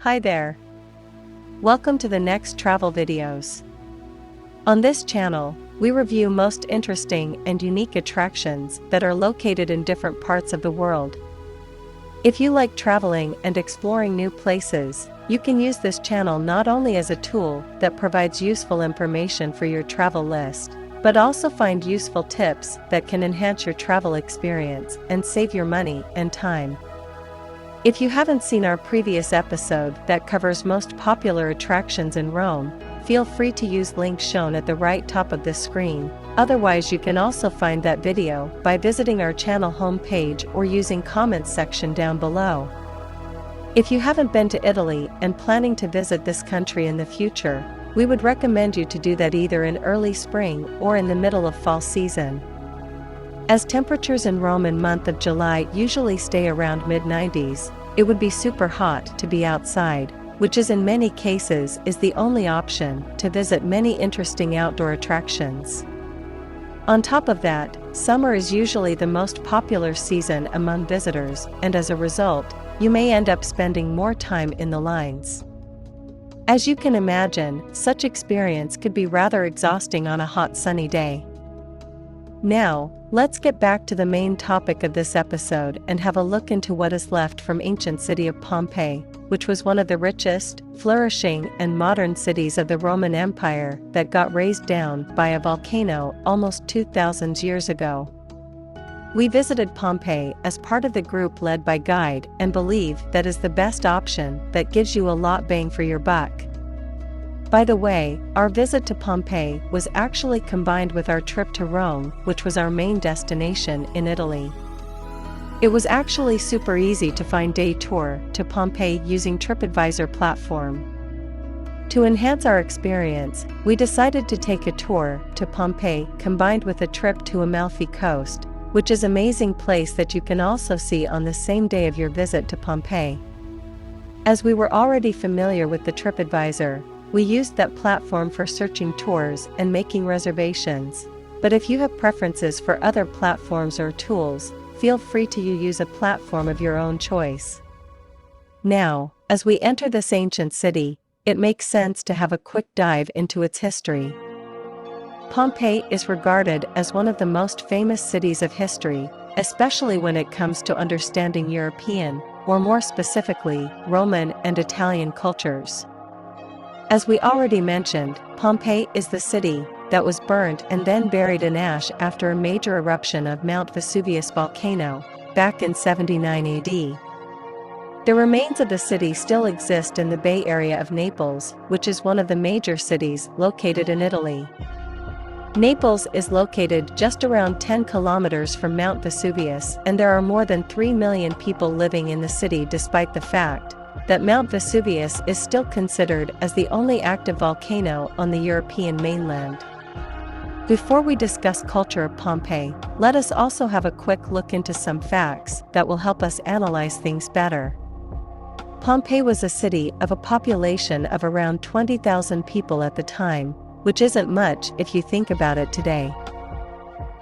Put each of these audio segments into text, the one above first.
Hi there. Welcome to the next travel videos. On this channel, we review most interesting and unique attractions that are located in different parts of the world. If you like traveling and exploring new places, you can use this channel not only as a tool that provides useful information for your travel list, but also find useful tips that can enhance your travel experience and save your money and time. If you haven't seen our previous episode that covers most popular attractions in Rome, feel free to use links shown at the right top of this screen. Otherwise, you can also find that video by visiting our channel homepage or using comments section down below. If you haven't been to Italy and planning to visit this country in the future, we would recommend you to do that either in early spring or in the middle of fall season. As temperatures in Rome in month of July usually stay around mid-90s, it would be super hot to be outside, which is in many cases is the only option to visit many interesting outdoor attractions. On top of that, summer is usually the most popular season among visitors, and as a result, you may end up spending more time in the lines. As you can imagine, such experience could be rather exhausting on a hot sunny day. Now, let's get back to the main topic of this episode and have a look into what is left from ancient city of Pompeii, which was one of the richest, flourishing, and modern cities of the Roman Empire that got razed down by a volcano almost 2,000 years ago. We visited Pompeii as part of the group led by guide and believe that is the best option that gives you a lot bang for your buck. By the way, our visit to Pompeii was actually combined with our trip to Rome, which was our main destination in Italy. It was actually super easy to find day tour to Pompeii using TripAdvisor platform. To enhance our experience, we decided to take a tour to Pompeii combined with a trip to Amalfi Coast, which is an amazing place that you can also see on the same day of your visit to Pompeii. As we were already familiar with the TripAdvisor, we used that platform for searching tours and making reservations, but if you have preferences for other platforms or tools, feel free to use a platform of your own choice. Now, as we enter this ancient city, it makes sense to have a quick dive into its history. Pompeii is regarded as one of the most famous cities of history, especially when it comes to understanding European, or more specifically, Roman and Italian cultures. As we already mentioned, Pompeii is the city that was burned and then buried in ash after a major eruption of Mount Vesuvius volcano, back in 79 AD. The remains of the city still exist in the Bay Area of Naples, which is one of the major cities located in Italy. Naples is located just around 10 kilometers from Mount Vesuvius, and there are more than 3 million people living in the city despite the fact that Mount Vesuvius is still considered as the only active volcano on the European mainland. Before we discuss culture of Pompeii, let us also have a quick look into some facts that will help us analyze things better. Pompeii was a city of a population of around 20,000 people at the time, which isn't much if you think about it today.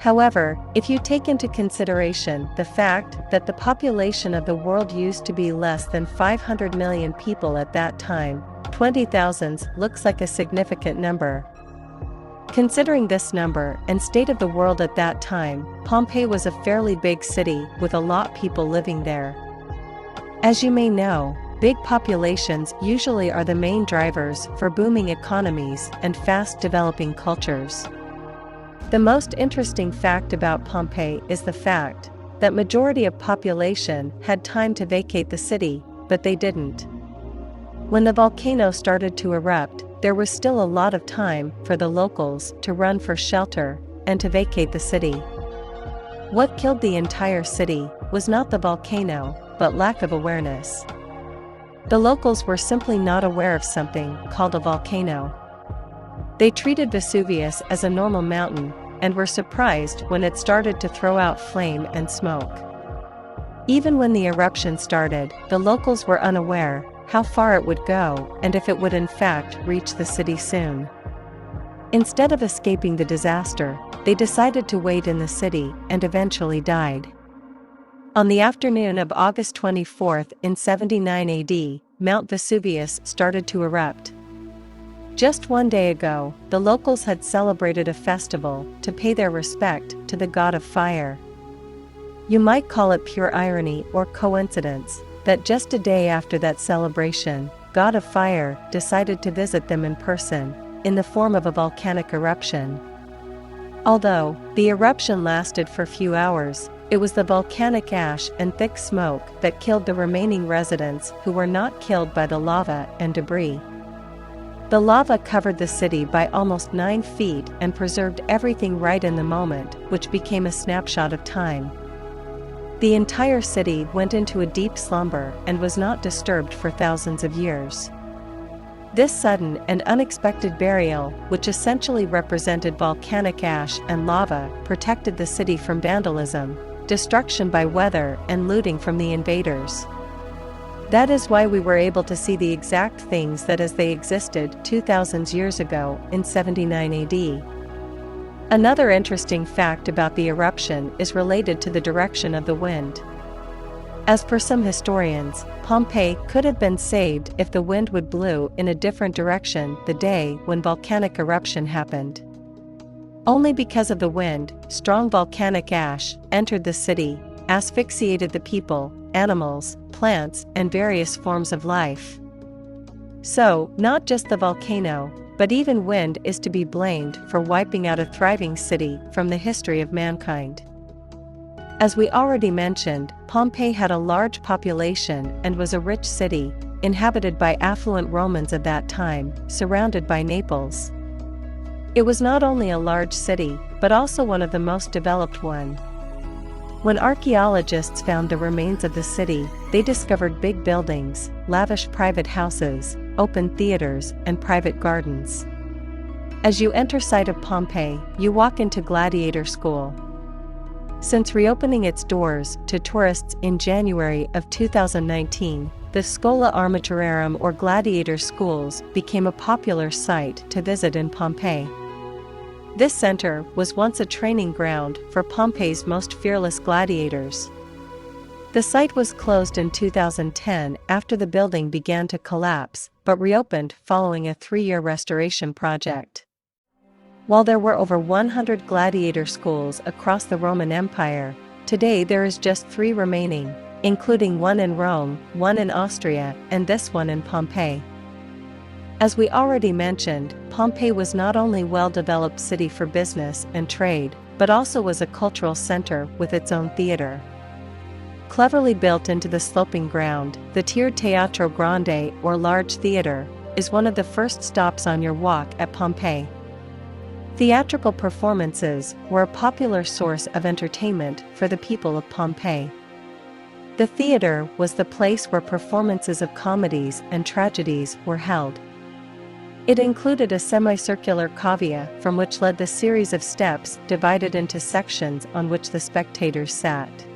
However, if you take into consideration the fact that the population of the world used to be less than 500 million people at that time, 20,000 looks like a significant number. Considering this number and state of the world at that time, Pompeii was a fairly big city with a lot of people living there. As you may know, big populations usually are the main drivers for booming economies and fast-developing cultures. The most interesting fact about Pompeii is the fact that majority of population had time to vacate the city, but they didn't. When the volcano started to erupt, there was still a lot of time for the locals to run for shelter and to vacate the city. What killed the entire city was not the volcano, but lack of awareness. The locals were simply not aware of something called a volcano. They treated Vesuvius as a normal mountain, and were surprised when it started to throw out flame and smoke. Even when the eruption started, the locals were unaware how far it would go and if it would in fact reach the city soon. Instead of escaping the disaster, they decided to wait in the city and eventually died. On the afternoon of August 24 in 79 AD, Mount Vesuvius started to erupt. Just one day ago, the locals had celebrated a festival to pay their respect to the god of fire. You might call it pure irony or coincidence that just a day after that celebration, God of Fire decided to visit them in person, in the form of a volcanic eruption. Although the eruption lasted for a few hours, it was the volcanic ash and thick smoke that killed the remaining residents who were not killed by the lava and debris. The lava covered the city by almost 9 feet and preserved everything right in the moment, which became a snapshot of time. The entire city went into a deep slumber and was not disturbed for thousands of years. This sudden and unexpected burial, which essentially represented volcanic ash and lava, protected the city from vandalism, destruction by weather, and looting from the invaders. That is why we were able to see the exact things that as they existed 2,000 years ago in 79 AD. Another interesting fact about the eruption is related to the direction of the wind. As per some historians, Pompeii could have been saved if the wind would blow in a different direction the day when volcanic eruption happened. Only because of the wind, strong volcanic ash entered the city, asphyxiated the people, animals, plants, and various forms of life. So, not just the volcano, but even wind is to be blamed for wiping out a thriving city from the history of mankind. As we already mentioned, Pompeii had a large population and was a rich city, inhabited by affluent Romans of that time, surrounded by Naples. It was not only a large city, but also one of the most developed one. When archaeologists found the remains of the city, they discovered big buildings, lavish private houses, open theaters, and private gardens. As you enter site of Pompeii, you walk into Gladiators School. Since reopening its doors to tourists in January of 2019, the Schola Armaturarum or Gladiators Schools became a popular site to visit in Pompeii. This center was once a training ground for Pompeii's most fearless gladiators. The site was closed in 2010 after the building began to collapse, but reopened following a 3-year restoration project. While there were over 100 gladiator schools across the Roman Empire, today there is just 3 remaining, including one in Rome, one in Austria, and this one in Pompeii. As we already mentioned, Pompeii was not only a well-developed city for business and trade, but also was a cultural center with its own theater. Cleverly built into the sloping ground, the tiered Teatro Grande or large theater is one of the first stops on your walk at Pompeii. Theatrical performances were a popular source of entertainment for the people of Pompeii. The theater was the place where performances of comedies and tragedies were held. It included a semicircular cavea from which led the series of steps divided into sections on which the spectators sat.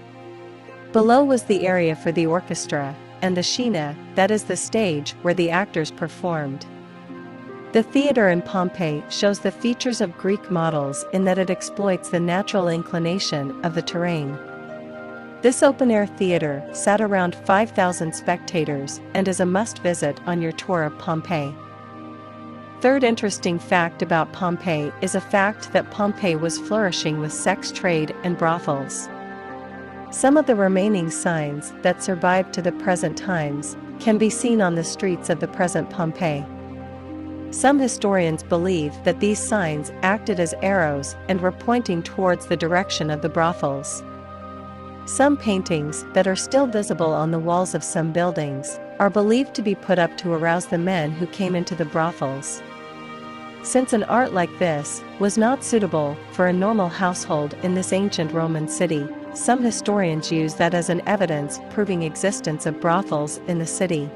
Below was the area for the orchestra, and the scena, that is the stage where the actors performed. The theater in Pompeii shows the features of Greek models in that it exploits the natural inclination of the terrain. This open-air theater sat around 5,000 spectators and is a must-visit on your tour of Pompeii. Third interesting fact about Pompeii is a fact that Pompeii was flourishing with sex trade and brothels. Some of the remaining signs that survived to the present times can be seen on the streets of the present Pompeii. Some historians believe that these signs acted as arrows and were pointing towards the direction of the brothels. Some paintings that are still visible on the walls of some buildings are believed to be put up to arouse the men who came into the brothels. Since an art like this was not suitable for a normal household in this ancient Roman city, some historians use that as an evidence proving existence of brothels in the city.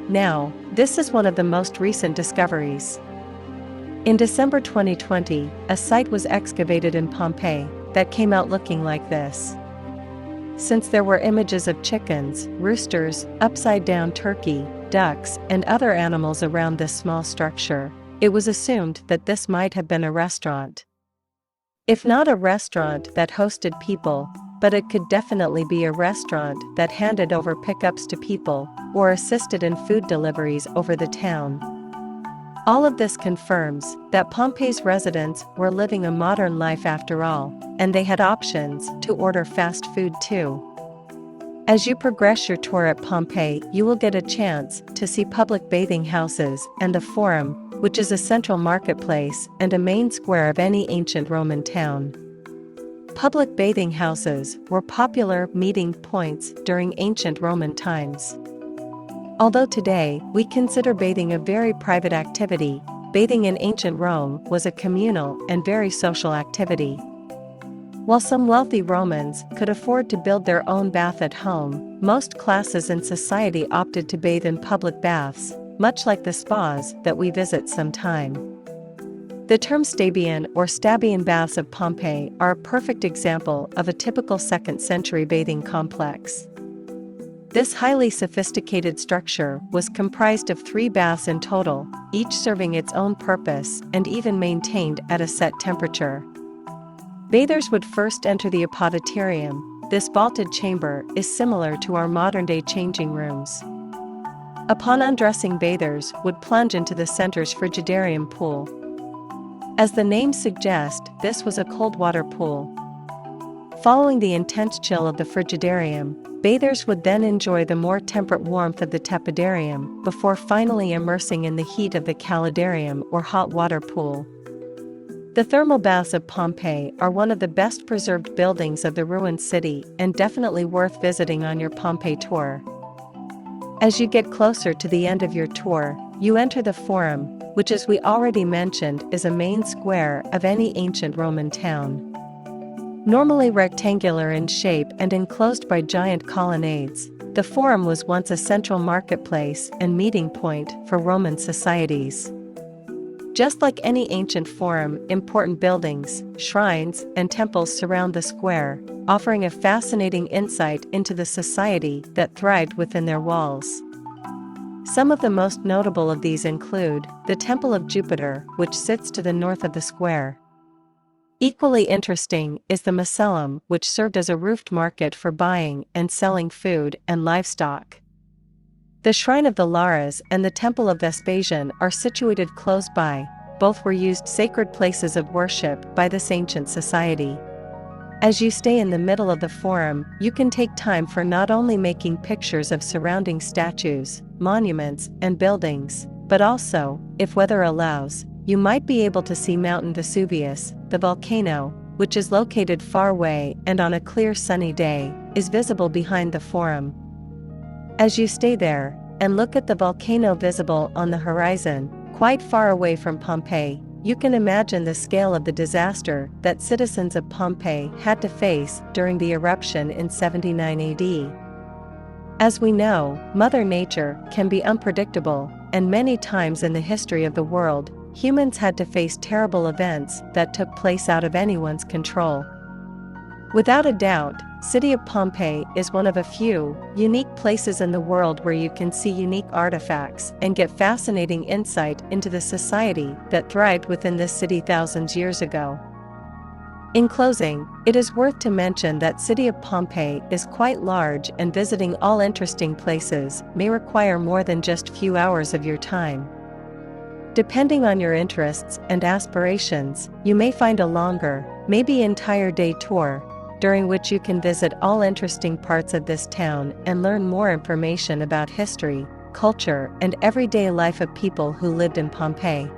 Now, this is one of the most recent discoveries. In December 2020, a site was excavated in Pompeii that came out looking like this. Since there were images of chickens, roosters, upside-down turkey, ducks, and other animals around this small structure, it was assumed that this might have been a restaurant. If not a restaurant that hosted people, but it could definitely be a restaurant that handed over pickups to people or assisted in food deliveries over the town. All of this confirms that Pompeii's residents were living a modern life after all, and they had options to order fast food too. As you progress your tour at Pompeii, you will get a chance to see public bathing houses and the Forum, which is a central marketplace and a main square of any ancient Roman town. Public bathing houses were popular meeting points during ancient Roman times. Although today we consider bathing a very private activity, bathing in ancient Rome was a communal and very social activity. While some wealthy Romans could afford to build their own bath at home, most classes in society opted to bathe in public baths, much like the spas that we visit sometime. The term Stabian or Stabian baths of Pompeii are a perfect example of a typical 2nd century bathing complex. This highly sophisticated structure was comprised of 3 baths in total, each serving its own purpose and even maintained at a set temperature. Bathers would first enter the apodyterium. This vaulted chamber is similar to our modern-day changing rooms. Upon undressing, bathers would plunge into the center's frigidarium pool. As the name suggests, this was a cold water pool. Following the intense chill of the frigidarium, bathers would then enjoy the more temperate warmth of the tepidarium before finally immersing in the heat of the calidarium or hot water pool. The thermal baths of Pompeii are one of the best preserved buildings of the ruined city and definitely worth visiting on your Pompeii tour. As you get closer to the end of your tour, you enter the Forum, which, as we already mentioned, is a main square of any ancient Roman town. Normally rectangular in shape and enclosed by giant colonnades, the Forum was once a central marketplace and meeting point for Roman societies. Just like any ancient forum, important buildings, shrines, and temples surround the square, offering a fascinating insight into the society that thrived within their walls. Some of the most notable of these include the Temple of Jupiter, which sits to the north of the square. Equally interesting is the Macellum, which served as a roofed market for buying and selling food and livestock. The Shrine of the Lares and the Temple of Vespasian are situated close by. Both were used sacred places of worship by this ancient society. As you stay in the middle of the Forum, you can take time for not only making pictures of surrounding statues, monuments, and buildings, but also, if weather allows, you might be able to see Mount Vesuvius, the volcano, which is located far away and on a clear sunny day, is visible behind the Forum. As you stay there, and look at the volcano visible on the horizon, quite far away from Pompeii, you can imagine the scale of the disaster that citizens of Pompeii had to face during the eruption in 79 AD. As we know, Mother Nature can be unpredictable, and many times in the history of the world, humans had to face terrible events that took place out of anyone's control. Without a doubt, city of Pompeii is one of a few unique places in the world where you can see unique artifacts and get fascinating insight into the society that thrived within this city thousands of years ago. In closing, it is worth to mention that city of Pompeii is quite large, and visiting all interesting places may require more than just few hours of your time. Depending on your interests and aspirations, you may find a longer, maybe entire day tour, during which you can visit all interesting parts of this town and learn more information about history, culture, and everyday life of people who lived in Pompeii.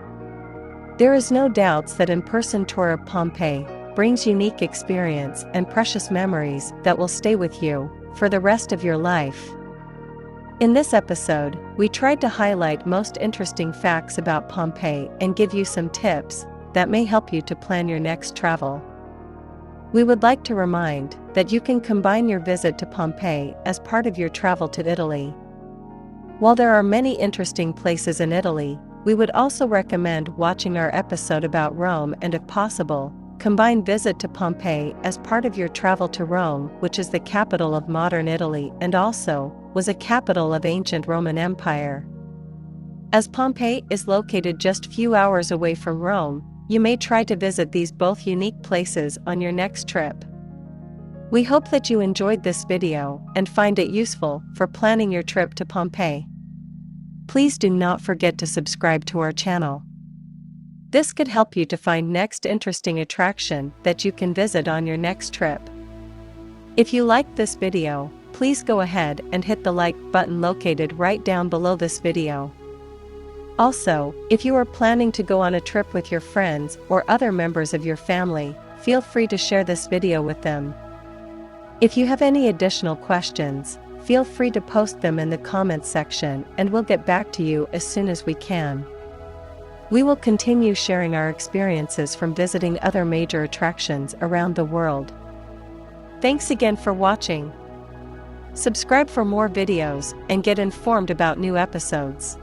There is no doubt that in-person tour of Pompeii brings unique experience and precious memories that will stay with you for the rest of your life. In this episode, we tried to highlight most interesting facts about Pompeii and give you some tips that may help you to plan your next travel. We would like to remind that you can combine your visit to Pompeii as part of your travel to Italy. While there are many interesting places in Italy, we would also recommend watching our episode about Rome and, if possible, combine visit to Pompeii as part of your travel to Rome, which is the capital of modern Italy and also was a capital of ancient Roman Empire. As Pompeii is located just few hours away from Rome, you may try to visit these both unique places on your next trip. We hope that you enjoyed this video and find it useful for planning your trip to Pompeii. Please do not forget to subscribe to our channel. This could help you to find next interesting attraction that you can visit on your next trip. If you liked this video, please go ahead and hit the like button located right down below this video. Also, if you are planning to go on a trip with your friends or other members of your family, feel free to share this video with them. If you have any additional questions, feel free to post them in the comments section and we'll get back to you as soon as we can. We will continue sharing our experiences from visiting other major attractions around the world. Thanks again for watching. Subscribe for more videos and get informed about new episodes.